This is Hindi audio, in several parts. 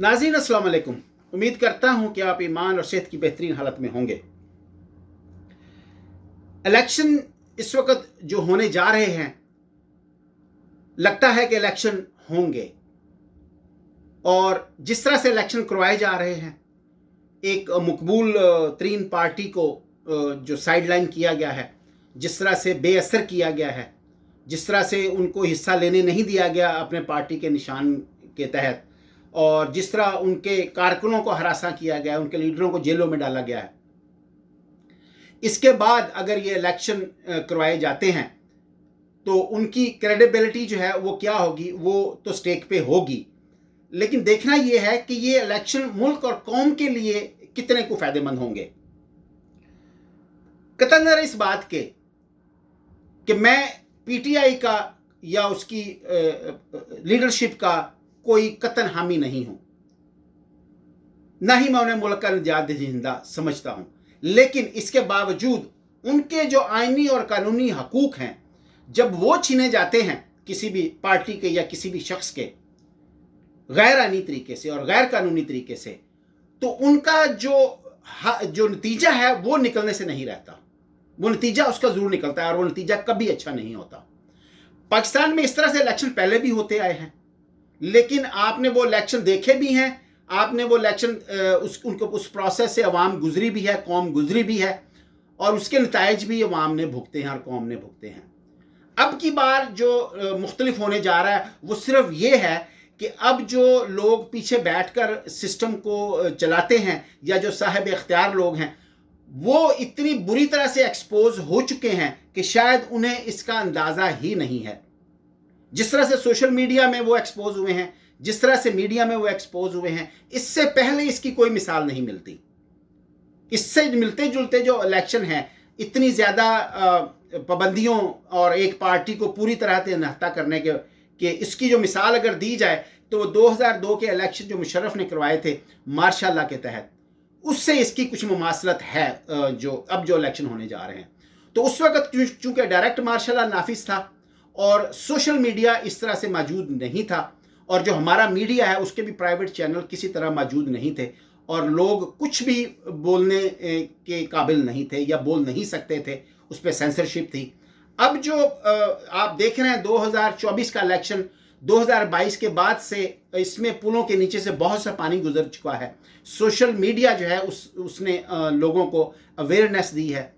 नाज़रीन अस्सलाम वालेकुम। उम्मीद करता हूँ कि आप ईमान और सेहत की बेहतरीन हालत में होंगे। इलेक्शन इस वक्त जो होने जा रहे हैं, लगता है कि इलेक्शन होंगे, और जिस तरह से इलेक्शन करवाए जा रहे हैं, एक मकबूल तरीन पार्टी को जो साइडलाइन किया गया है, जिस तरह से बेअसर किया गया है, जिस तरह से उनको हिस्सा लेने नहीं दिया गया अपने पार्टी के निशान के तहत, और जिस तरह उनके कारकुनों को हरासा किया गया, उनके लीडरों को जेलों में डाला गया है, इसके बाद अगर ये इलेक्शन करवाए जाते हैं तो उनकी क्रेडिबिलिटी जो है वो क्या होगी, वो तो स्टेक पे होगी। लेकिन देखना ये है कि ये इलेक्शन मुल्क और कौम के लिए कितने को फायदेमंद होंगे। कतई नज़र इस बात के कि मैं पीटीआई का या उसकी लीडरशिप का कोई कतन हामी नहीं हूं, ना ही मैं उन्हें मुल्क का निजात दहिंदा समझता हूं, लेकिन इसके बावजूद उनके जो आईनी और कानूनी हकूक हैं, जब वो छीने जाते हैं किसी भी पार्टी के या किसी भी शख्स के गैर आईनी तरीके से और गैर कानूनी तरीके से, तो उनका जो नतीजा है वो निकलने से नहीं रहता। वो नतीजा उसका जरूर निकलता है और वो नतीजा कभी अच्छा नहीं होता। पाकिस्तान में इस तरह से इलेक्शन पहले भी होते आए हैं, लेकिन आपने वो इलेक्शन देखे भी हैं, आपने वो इलेक्शन उस प्रोसेस से अवाम गुजरी भी है, कौम गुजरी भी है, और उसके नताइज भी अवाम ने भुगते हैं और कौम ने भुगते हैं। अब की बार जो मुख्तलिफ होने जा रहा है वो सिर्फ ये है कि अब जो लोग पीछे बैठकर सिस्टम को चलाते हैं या जो साहिब इख्तियार लोग हैं, वो इतनी बुरी तरह से एक्सपोज हो चुके हैं कि शायद उन्हें इसका अंदाज़ा ही नहीं है। जिस तरह से सोशल मीडिया में वो एक्सपोज हुए हैं, जिस तरह से मीडिया में वो एक्सपोज हुए हैं, इससे पहले इसकी कोई मिसाल नहीं मिलती। इससे मिलते जुलते जो इलेक्शन है, इतनी ज़्यादा पाबंदियों और एक पार्टी को पूरी तरह से नहता करने के इसकी जो मिसाल अगर दी जाए तो 2002 के इलेक्शन जो मुशर्रफ ने करवाए थे मार्शल लॉ के तहत, उससे इसकी कुछ मुमासलत है। जो इलेक्शन होने जा रहे हैं, तो उस वक्त चूंकि डायरेक्ट मार्शल लॉ नाफिज था और सोशल मीडिया इस तरह से मौजूद नहीं था, और जो हमारा मीडिया है उसके भी प्राइवेट चैनल किसी तरह मौजूद नहीं थे, और लोग कुछ भी बोलने के काबिल नहीं थे या बोल नहीं सकते थे, उस पर सेंसरशिप थी। अब जो आप देख रहे हैं 2024 का इलेक्शन, 2022 के बाद से इसमें पुलों के नीचे से बहुत सा पानी गुजर चुका है। सोशल मीडिया जो है उसने लोगों को अवेयरनेस दी है,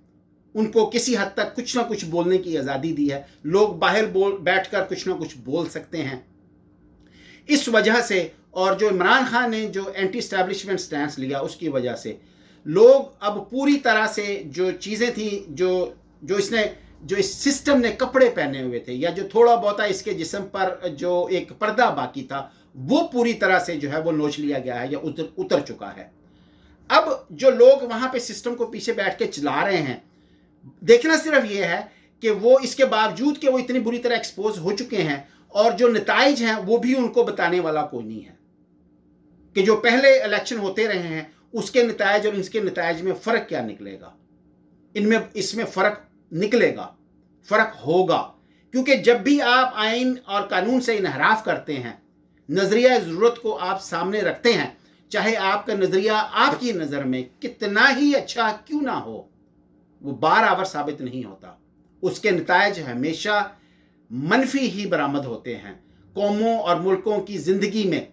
उनको किसी हद तक कुछ ना कुछ बोलने की आज़ादी दी है। लोग बाहर बैठकर कुछ ना कुछ बोल सकते हैं। इस वजह से, और जो इमरान खान ने जो एंटी एस्टैब्लिशमेंट स्टैंस लिया, उसकी वजह से लोग अब पूरी तरह से जो चीज़ें थी, जो इस सिस्टम ने कपड़े पहने हुए थे, या जो थोड़ा बहुत इसके जिस्म पर जो एक पर्दा बाकी था, वो पूरी तरह से जो है वो नोच लिया गया है या उतर चुका है। अब जो लोग वहाँ पे सिस्टम को पीछे बैठ के चला रहे हैं, देखना सिर्फ ये है कि वो इसके बावजूद कि वो इतनी बुरी तरह एक्सपोज हो चुके हैं, और जो नताइज हैं वो भी उनको बताने वाला कोई नहीं है कि जो पहले इलेक्शन होते रहे हैं उसके नताइज और इसके नताइज में फ़र्क क्या निकलेगा। इसमें फ़र्क निकलेगा, फ़र्क होगा, क्योंकि जब भी आप आइन और कानून से इनहराफ करते हैं, नज़रिया ज़रूरत को आप सामने रखते हैं, चाहे आपका नज़रिया आपकी नज़र में कितना ही अच्छा क्यों ना हो, वो बार साबित नहीं होता। उसके नताइज हमेशा मनफी ही बरामद होते हैं। कौमों और मुल्कों की ज़िंदगी में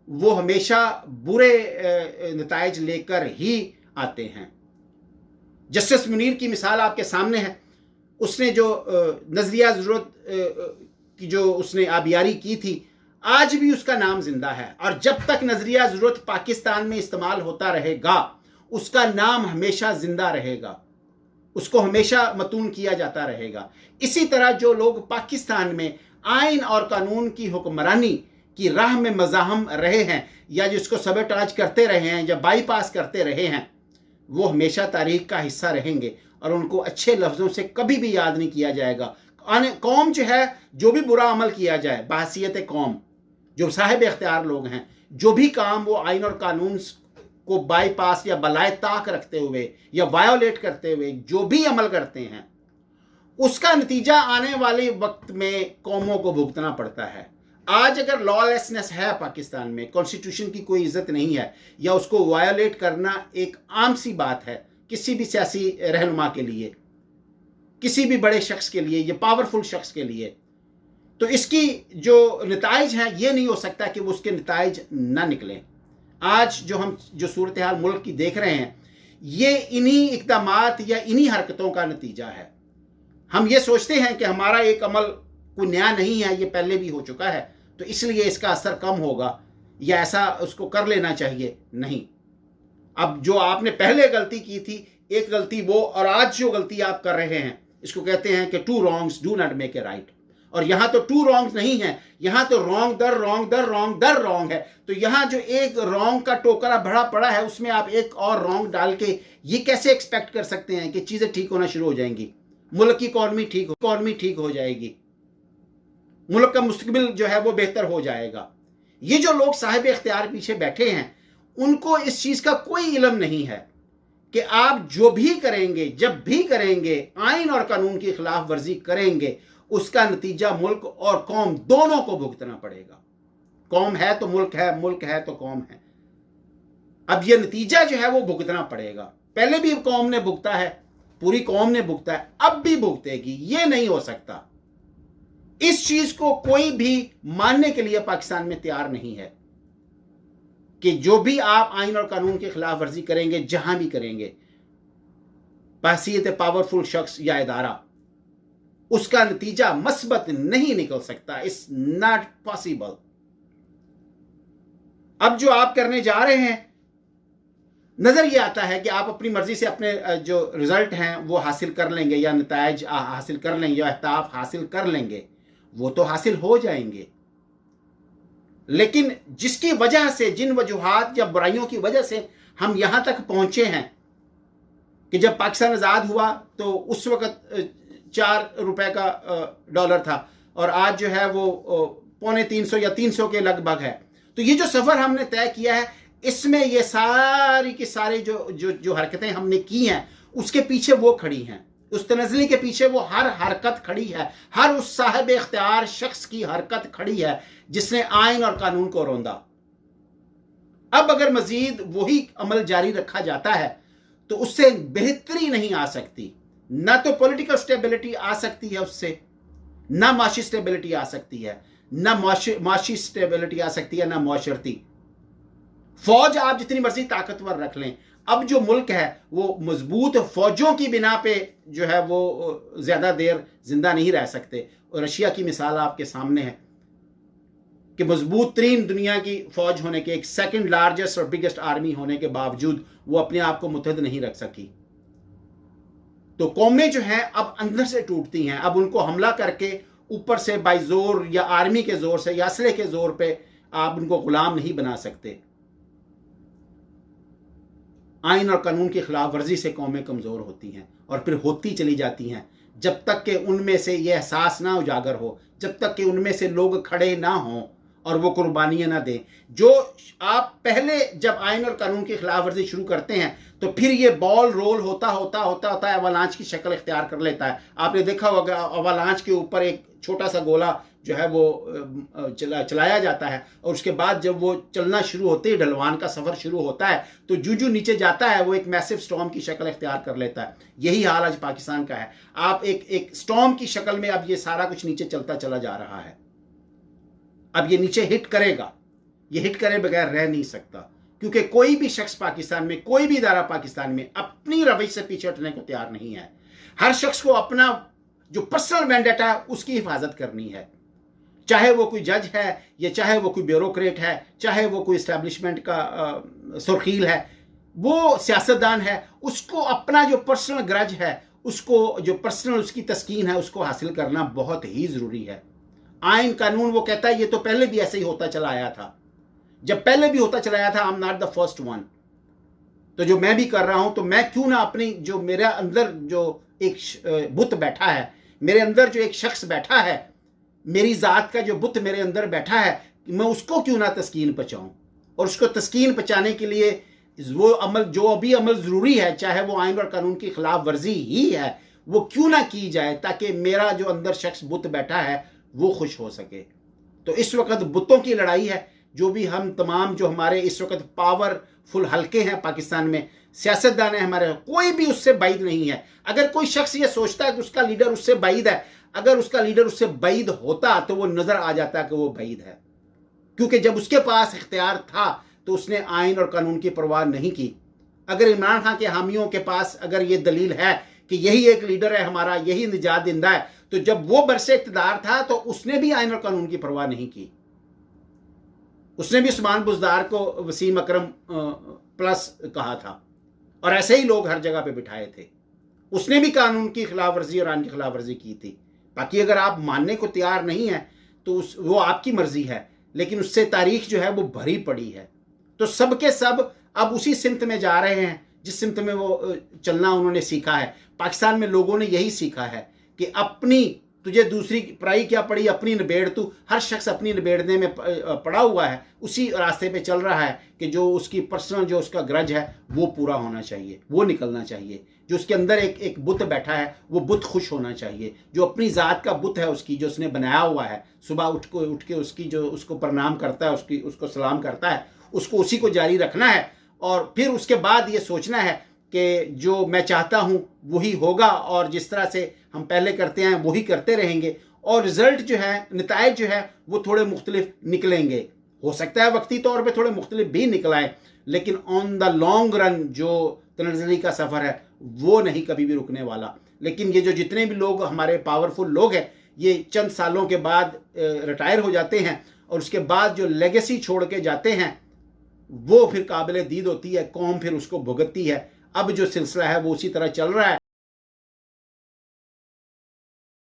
वो हमेशा बुरे नताइज लेकर ही आते हैं। जस्टिस मुनीर की मिसाल आपके सामने है। उसने जो नज़रिया ज़रूरत की जो उसने आबियारी की थी, आज भी उसका नाम जिंदा है, और जब तक नज़रिया ज़रूरत पाकिस्तान में इस्तेमाल होता रहेगा, उसका नाम हमेशा जिंदा रहेगा, उसको हमेशा मतून किया जाता रहेगा। इसी तरह जो लोग पाकिस्तान में आइन और कानून की हुक्मरानी की राह में मज़ाहम रहे हैं, या जिसको सबटाज करते रहे हैं या बाईपास करते रहे हैं, वो हमेशा तारीख का हिस्सा रहेंगे, और उनको अच्छे लफ्ज़ों से कभी भी याद नहीं किया जाएगा। कौम जो है, जो भी बुरा अमल किया जाए बहसीयत कौम, जो साहिब इख्तियार लोग हैं, जो भी काम वो आइन और कानून को बाईपास या बलाए ताक रखते हुए या वायोलेट करते हुए जो भी अमल करते हैं, उसका नतीजा आने वाले वक्त में कौमों को भुगतना पड़ता है। आज अगर लॉलेसनेस है पाकिस्तान में, कॉन्स्टिट्यूशन की कोई इज्जत नहीं है या उसको वायोलेट करना एक आम सी बात है किसी भी सियासी रहनुमा के लिए, किसी भी बड़े शख्स के लिए या पावरफुल शख्स के लिए, तो इसकी जो नताइज हैं ये नहीं हो सकता कि वो उसके नताइज ना निकलें। आज जो सूरत हाल मुल्क की देख रहे हैं ये इन्हीं इक़दामात या इन्हीं हरकतों का नतीजा है। हम ये सोचते हैं कि हमारा एक अमल कोई नया नहीं है, ये पहले भी हो चुका है, तो इसलिए इसका असर कम होगा या ऐसा उसको कर लेना चाहिए। नहीं, अब जो आपने पहले गलती की थी, एक गलती वो, और आज जो गलती आप कर रहे हैं इसको कहते हैं कि two wrongs do not make a right. और यहां तो टू रॉन्ग्स नहीं है, यहां तो रॉन्ग दर रॉन्ग दर रॉन्ग दर रॉन्ग है। तो यहां जो एक रॉन्ग का टोकरा भरा पड़ा है उसमें आप एक और रॉन्ग डाल के ये कैसे एक्सपेक्ट कर सकते हैं कि चीजें ठीक होना शुरू हो जाएंगी, मुल्क की इकॉनमी ठीक हो जाएगी, मुल्क का मुस्तकबिल जो है वो बेहतर हो जाएगा। ये जो लोग साहिब इख्तियार पीछे बैठे हैं उनको इस चीज का कोई इल्म नहीं है कि आप जो भी करेंगे, जब भी करेंगे, आइन और कानून की खिलाफ वर्जी करेंगे, उसका नतीजा मुल्क और कौम दोनों को भुगतना पड़ेगा। कौम है तो मुल्क है, मुल्क है तो कौम है। अब यह नतीजा जो है वो भुगतना पड़ेगा। पहले भी कौम ने भुगता है, पूरी कौम ने भुगता है, अब भी भुगतेगी। ये नहीं हो सकता। इस चीज को कोई भी मानने के लिए पाकिस्तान में तैयार नहीं है कि जो भी आप आइन और कानून की खिलाफ वर्जी करेंगे, जहां भी करेंगे, बहसीयत पावरफुल शख्स या इदारा, उसका नतीजा मस्बत नहीं निकल सकता। It's not possible. अब जो आप करने जा रहे हैं, नजर ये आता है कि आप अपनी मर्जी से अपने जो रिजल्ट हैं वो हासिल कर लेंगे या नताइज हासिल कर लेंगे या अहताफ हासिल कर लेंगे, वो तो हासिल हो जाएंगे। लेकिन जिसकी वजह से, जिन वजूहात या बुराइयों की वजह से हम यहां तक पहुंचे हैं कि जब पाकिस्तान आजाद हुआ तो उस वक्त 4 रुपए का डॉलर था और आज जो है वो 250 या 300 के लगभग है। तो ये जो सफर हमने तय किया है, इसमें ये सारी की सारी जो हरकतें हमने की हैं उसके पीछे वो खड़ी हैं, उस तनज़ली के पीछे वो हर हरकत खड़ी है, हर उस साहिब इख्तियार शख्स की हरकत खड़ी है जिसने आइन और कानून को रौंदा। अब अगर मजीद वही अमल जारी रखा जाता है तो उससे बेहतरी नहीं आ सकती। ना तो पॉलिटिकल स्टेबिलिटी आ सकती है उससे, ना माशी स्टेबिलिटी आ सकती है, ना माशी स्टेबिलिटी आ सकती है, ना मुआशरती। फौज आप जितनी मर्जी ताकतवर रख लें, अब जो मुल्क है वो मजबूत फौजों की बिना पे जो है वो ज्यादा देर जिंदा नहीं रह सकते। और रशिया की मिसाल आपके सामने है कि मजबूत तरीन दुनिया की फौज होने के, एक सेकंड लार्जेस्ट और बिगेस्ट आर्मी होने के बावजूद वो अपने आप को मुतहद नहीं रख सकी। तो कौमें जो हैं अब अंदर से टूटती हैं। अब उनको हमला करके ऊपर से बाई जोर या आर्मी के जोर से या असले के जोर पे आप उनको गुलाम नहीं बना सकते। आइन और कानून की खिलाफ वर्जी से कौमें कमजोर होती हैं और फिर होती चली जाती हैं जब तक कि उनमें से यह एहसास ना उजागर हो, जब तक कि उनमें से लोग खड़े ना हों और वो कुर्बानियां ना दें। जो आप पहले जब आइन और कानून की खिलाफ वर्जी शुरू करते हैं तो फिर ये बॉल रोल होता होता अवालांच की शक्ल इख्तियार कर लेता है। आपने देखा होगा अवालांच के ऊपर एक छोटा सा गोला जो है वो चलाया जाता है और उसके बाद जब वो चलना शुरू होते ही ढलवान का सफर शुरू होता है तो जू नीचे जाता है वो एक मैसिव स्टॉर्म की शक्ल इख्तियार कर लेता है। यही हाल आज पाकिस्तान का है। आप एक स्टॉर्म की शक्ल में अब ये सारा कुछ नीचे चलता चला जा रहा है। अब ये नीचे हिट करेगा, ये हिट करे बगैर रह नहीं सकता, क्योंकि कोई भी शख्स पाकिस्तान में, कोई भी इदारा पाकिस्तान में अपनी रवैश से पीछे हटने को तैयार नहीं है। हर शख्स को अपना जो पर्सनल वेंडेटा है उसकी हिफाजत करनी है, चाहे वो कोई जज है या चाहे वो कोई ब्यूरोक्रेट है, चाहे वो कोई इस्टेब्लिशमेंट का सुर्खील है, वो सियासतदान है, उसको अपना जो पर्सनल ग्रज है, उसको जो पर्सनल उसकी तस्कीन है, उसको हासिल करना बहुत ही जरूरी है। आइन कानून वो कहता है ये तो पहले भी ऐसे ही होता चला आया था, जब पहले भी होता चला आया था, I am not the first one. तो जो मैं भी कर रहा हूं तो मैं क्यों ना अपनी जो मेरे अंदर जो एक बुत बैठा है, मेरे अंदर जो एक शख्स बैठा है, मेरी जात का जो बुत मेरे अंदर बैठा है, मैं उसको क्यों ना तस्कीन पहुंचाऊं। और उसको तस्कीन पहुंचाने के लिए वो अमल, जो अभी अमल जरूरी है, चाहे वो आइन और कानून की खिलाफ वर्जी ही है, वो क्यों ना की जाए ताकि मेरा जो अंदर शख्स बुत बैठा है वो खुश हो सके। तो इस वक्त बुतों की लड़ाई है। जो भी हम तमाम जो हमारे इस वक्त पावरफुल हल्के हैं पाकिस्तान में, सियासतदान है हमारे, कोई भी उससे बाइद नहीं है। अगर कोई शख्स ये सोचता है कि उसका लीडर उससे बाइद है, अगर उसका लीडर उससे बाइद होता तो वो नजर आ जाता कि वो बाइद है, क्योंकि जब उसके पास इख्तियार था तो उसने आइन और कानून की परवाह नहीं की। अगर इमरान खान के हामियों के पास अगर ये दलील है कि यही एक लीडर है हमारा, यही निजात दिंदा है, तो जब वो बरसे इख्तिदार था तो उसने भी आइन और कानून की परवाह नहीं की। उसने भी उस्मान बुज़दार को वसीम अकरम प्लस कहा था, और ऐसे ही लोग हर जगह पे बिठाए थे। उसने भी कानून की खिलाफ वर्जी और आइन की खिलाफ वर्जी की थी। बाकी अगर आप मानने को तैयार नहीं है तो वो आपकी मर्जी है, लेकिन उससे तारीख जो है वो भरी पड़ी है। तो सब के सब अब उसी सिमत में जा रहे हैं जिस सिमत में वो चलना उन्होंने सीखा है। पाकिस्तान में लोगों ने यही सीखा है कि अपनी, तुझे दूसरी पराई क्या पड़ी, अपनी निबेड़ तू। हर शख्स अपनी निबेड़ने में पड़ा हुआ है, उसी रास्ते पे चल रहा है कि जो उसकी पर्सनल जो उसका ग्रज है वो पूरा होना चाहिए, वो निकलना चाहिए। जो उसके अंदर एक बुत बैठा है वो बुत खुश होना चाहिए। जो अपनी ज़ात का बुत है उसकी, जो उसने बनाया हुआ है, सुबह उठ के उसकी जो उसको प्रणाम करता है, उसको सलाम करता है, उसको उसी को जारी रखना है। और फिर उसके बाद ये सोचना है कि जो मैं चाहता हूँ वही होगा, और जिस तरह से हम पहले करते हैं वही करते रहेंगे, और रिजल्ट जो है, नताइज जो है वो थोड़े मुख्तलिफ निकलेंगे। हो सकता है वक्ती तौर पे थोड़े मुख्तलिफ भी निकलाएं, लेकिन ऑन द लॉन्ग रन जो तनज़्ज़ुली का सफ़र है वो नहीं कभी भी रुकने वाला। लेकिन ये जो जितने भी लोग हमारे पावरफुल लोग हैं, ये चंद सालों के बाद रिटायर हो जाते हैं, और उसके बाद जो लेगेसी छोड़ के जाते हैं वो फिर काबिल दीद होती है, कौम फिर उसको भुगतती है। अब जो सिलसिला है वो उसी तरह चल रहा है।